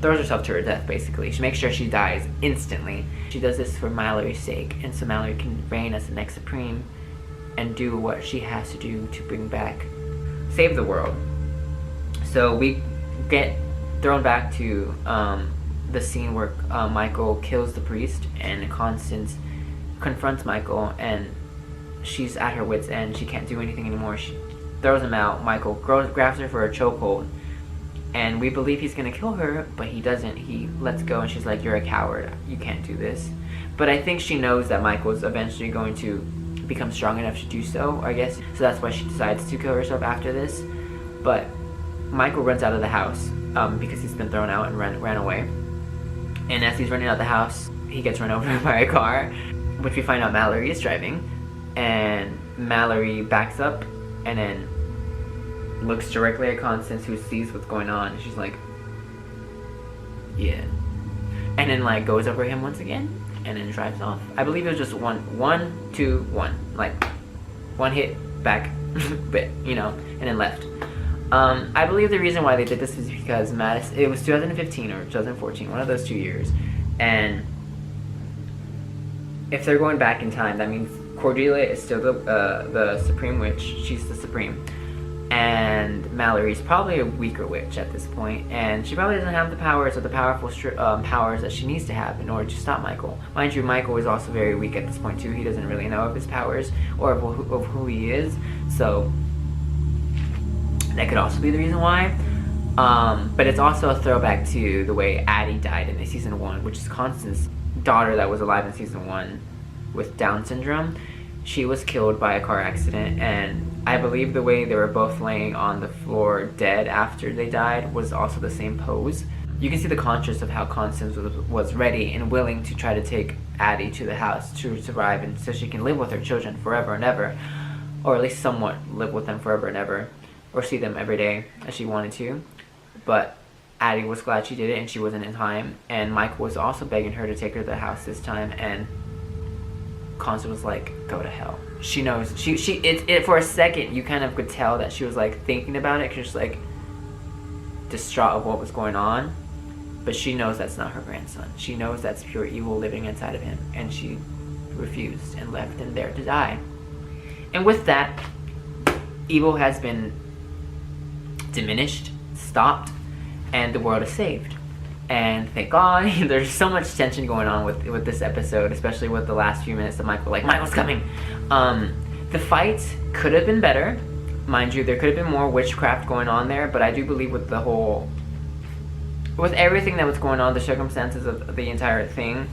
throws herself to her death, basically. She makes sure she dies instantly. She does this for Mallory's sake, and so Mallory can reign as the next Supreme and do what she has to do to save the world. So we get thrown back to the scene where Michael kills the priest, and Constance confronts Michael, and she's at her wit's end. She can't do anything anymore. She throws him out. Michael grabs her for a chokehold, and we believe he's gonna kill her, but he doesn't. He lets go, and she's like, "You're a coward. You can't do this." But I think she knows that Michael's eventually going to become strong enough to do so, I guess. So that's why she decides to kill herself after this. But Michael runs out of the house because he's been thrown out and ran away. And as he's running out of the house, he gets run over by a car, which we find out Mallory is driving. And Mallory backs up and then looks directly at Constance, who sees what's going on, and she's like, yeah. And then like goes over him once again and then drives off. I believe it was just one, two, one. Like one hit back, but you know, and then left. I believe the reason why they did this is because it was 2015 or 2014, one of those 2 years. And if they're going back in time, that means Cordelia is still the Supreme Witch. She's the Supreme. And Mallory's probably a weaker witch at this point, and she probably doesn't have the powers or the powerful powers that she needs to have in order to stop Michael. Mind you, Michael is also very weak at this point too. He doesn't really know of his powers or of who he is, so that could also be the reason why. But it's also a throwback to the way Addie died in season 1, which is Constance's daughter that was alive in season 1 with Down syndrome. She was killed by a car accident, and I believe the way they were both laying on the floor dead after they died was also the same pose. You can see the contrast of how Constance was ready and willing to try to take Addie to the house to survive, and so she can live with her children forever and ever, or at least somewhat live with them forever and ever, or see them every day as she wanted to. But Addie was glad she did it, and she wasn't in time, and Michael was also begging her to take her to the house this time, and Constance was like, go to hell. She knows, it for a second you kind of could tell that she was like thinking about it, because she's like distraught of what was going on, but she knows that's not her grandson. She knows that's pure evil living inside of him, and she refused and left him there to die. And with that, evil has been diminished, stopped, and the world is saved. And thank God. There's so much tension going on with this episode, especially with the last few minutes of Michael's coming. The fight could have been better. Mind you, there could have been more witchcraft going on there, but I do believe with everything that was going on, the circumstances of the entire thing,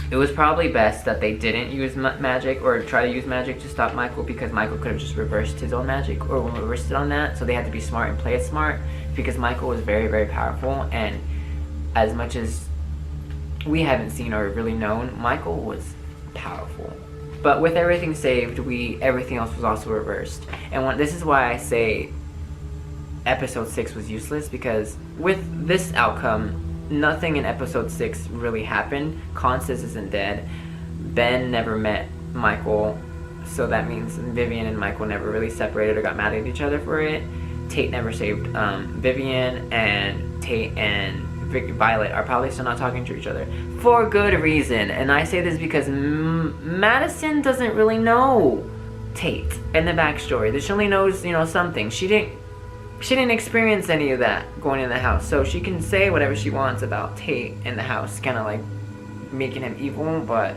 it was probably best that they didn't use magic or try to use magic to stop Michael, because Michael could have just reversed his own magic or reversed it on that. So they had to be smart and play it smart, because Michael was very, very powerful, and as much as we haven't seen or really known, Michael was powerful. But with everything saved, everything else was also reversed. And this is why I say episode 6 was useless, because with this outcome, nothing in episode 6 really happened. Constance isn't dead. Ben never met Michael, so that means Vivian and Michael never really separated or got mad at each other for it. Tate never saved Vivian, and Tate and Violet are probably still not talking to each other for good reason. And I say this because Madison doesn't really know Tate and the backstory. She only knows, something. She didn't experience any of that going in the house, so she can say whatever she wants about Tate in the house, kind of like making him evil, but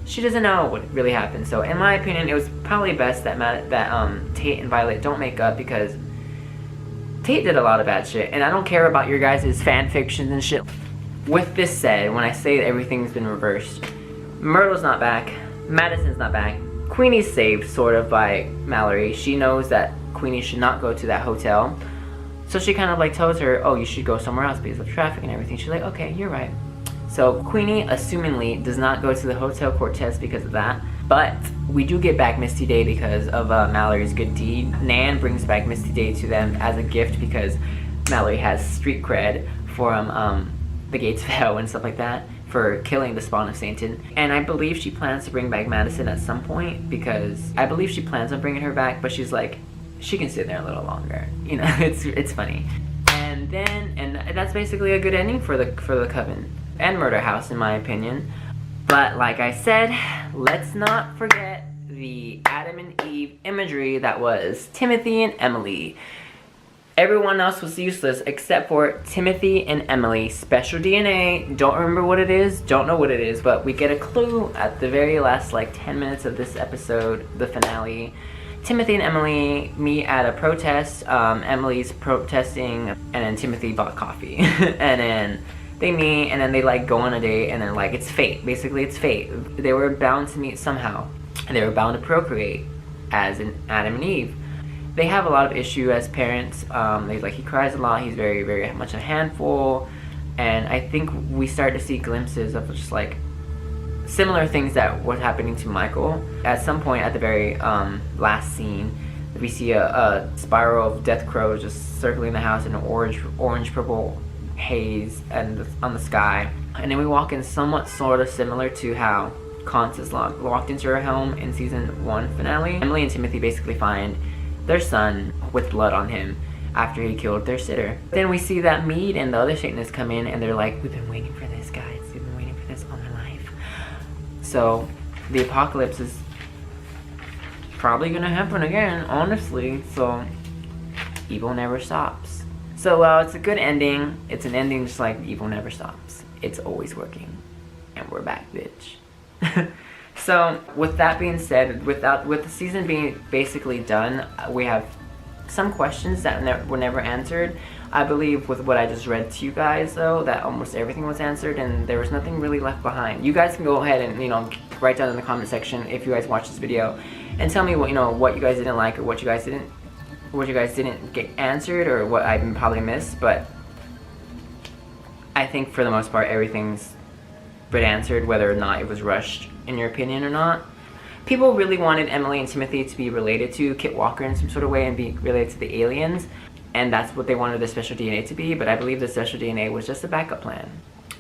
she doesn't know what really happened. So in my opinion, it was probably best that Tate and Violet don't make up, because Tate did a lot of bad shit, and I don't care about your guys' fan fictions and shit. With this said, when I say that everything's been reversed, Myrtle's not back, Madison's not back, Queenie's saved, sort of, by Mallory. She knows that Queenie should not go to that hotel, so she kind of like tells her, oh, you should go somewhere else because of traffic and everything. She's like, okay, you're right. So Queenie assumingly does not go to the Hotel Cortez because of that. But we do get back Misty Day because of Mallory's good deed. Nan brings back Misty Day to them as a gift because Mallory has street cred from the Gates of Hell and stuff like that for killing the spawn of Satan. And I believe she plans to bring back Madison at some point because I believe she plans on bringing her back, but she's like, she can sit there a little longer. You know, it's funny. And that's basically a good ending for the Coven and Murder House in my opinion. But like I said, let's not forget the Adam and Eve imagery that was Timothy and Emily. Everyone else was useless except for Timothy and Emily. Special DNA, don't remember what it is, don't know what it is, but we get a clue at the very last like 10 minutes of this episode, the finale. Timothy and Emily meet at a protest. Emily's protesting and then Timothy bought coffee. And then they meet and then they like go on a date and then like it's fate. Basically it's fate. They were bound to meet somehow. And they were bound to procreate as in Adam and Eve. They have a lot of issue as parents. He cries a lot. He's very, very much a handful. And I think we start to see glimpses of just like similar things that was happening to Michael. At some point at the very last scene, we see a spiral of death crows just circling the house in an orange purple haze and on the sky. And then we walk in somewhat sort of similar to how Constance walked into her home in season 1 finale. Emily and Timothy basically find their son with blood on him after he killed their sitter. Then we see that Mead and the other Satanists come in and they're like, we've been waiting for this, guys. We've been waiting for this all our life. So the apocalypse is probably gonna happen again, honestly. So evil never stops. So it's a good ending. It's an ending just like evil never stops. It's always working. And we're back, bitch. So with that being said, with the season being basically done, we have some questions that were never answered. I believe with what I just read to you guys though, that almost everything was answered and there was nothing really left behind. You guys can go ahead and, you know, write down in the comment section if you guys watch this video and tell me what, you know, what you guys didn't like or what you guys didn't get answered or what I probably missed. But I think for the most part everything's been answered, whether or not it was rushed in your opinion or not. People really wanted Emily and Timothy to be related to Kit Walker in some sort of way and be related to the aliens, and that's what they wanted the special DNA to be, but I believe the special DNA was just a backup plan.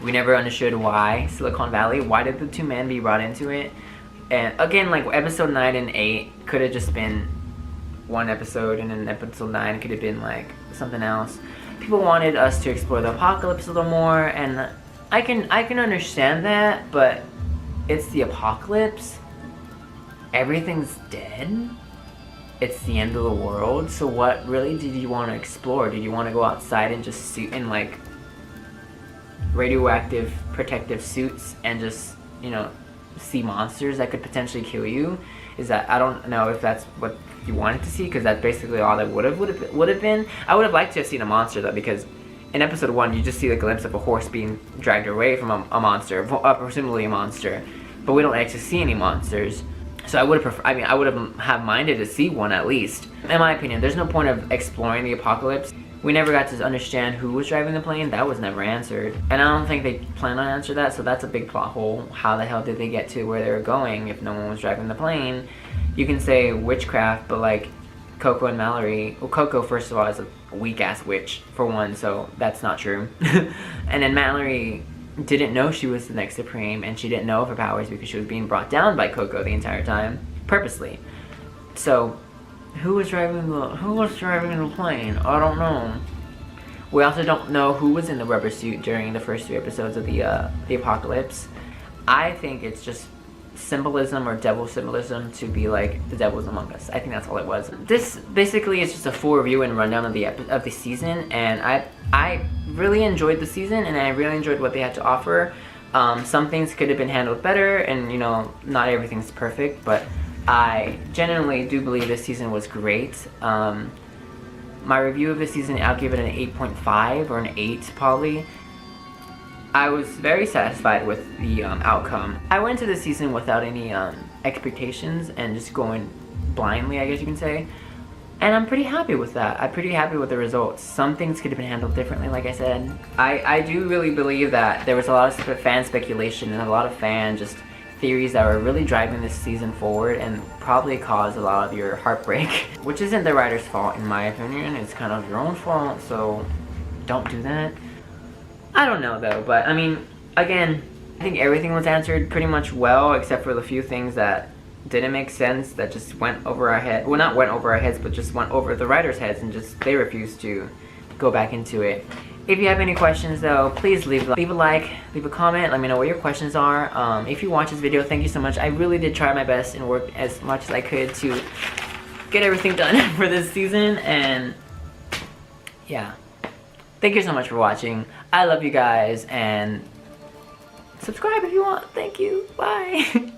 We never understood why Silicon Valley, why did the two men be brought into it? And again, like episode 9 and 8 could have just been one episode, and then episode 9 could have been like something else. People wanted us to explore the apocalypse a little more, and I can understand that, but it's the apocalypse. Everything's dead. It's the end of the world. So what really did you want to explore? Did you want to go outside and just suit in like radioactive protective suits and just, you know, see monsters that could potentially kill you? Is that, I don't know if that's what you wanted to see, because that's basically all that would have been. I would have liked to have seen a monster though, because in episode 1 you just see the glimpse of a horse being dragged away from a monster, presumably a monster, but we don't actually see any monsters. So I would have I would have minded to see one at least. In my opinion, there's no point of exploring the apocalypse. We never got to understand who was driving the plane. That was never answered. And I don't think they plan on answering that, so that's a big plot hole. How the hell did they get to where they were going if no one was driving the plane? You can say witchcraft, but like Coco and Mallory, well, Coco first of all is a weak-ass witch for one, so that's not true. And then Mallory didn't know she was the next Supreme, and she didn't know of her powers because she was being brought down by Coco the entire time, purposely. So, who was driving the plane? I don't know. We also don't know who was in the rubber suit during the first 3 episodes of the apocalypse. I think it's just symbolism or devil symbolism to be like the devil's among us. I think that's all it was. This basically is just a full review and rundown of the season, and I really enjoyed the season and I really enjoyed what they had to offer. Some things could have been handled better, and you know, not everything's perfect, but I genuinely do believe this season was great. My review of this season, I'll give it an 8.5 or an 8 probably. I was very satisfied with the outcome. I went into the season without any expectations and just going blindly, I guess you can say. And I'm pretty happy with that. I'm pretty happy with the results. Some things could have been handled differently, like I said. I do really believe that there was a lot of fan speculation and a lot of fan just theories that were really driving this season forward and probably caused a lot of your heartbreak. Which isn't the writer's fault in my opinion. It's kind of your own fault, so don't do that. I don't know though, but I mean, again, I think everything was answered pretty much well except for the few things that didn't make sense, that just went over our head. Well, not went over our heads, but just went over the writers' heads and just they refused to go back into it. If you have any questions though, please leave a like, leave a comment, let me know what your questions are. If you watch this video, thank you so much. I really did try my best and work as much as I could to get everything done for this season, and yeah. Thank you so much for watching. I love you guys, and subscribe if you want. Thank you. Bye.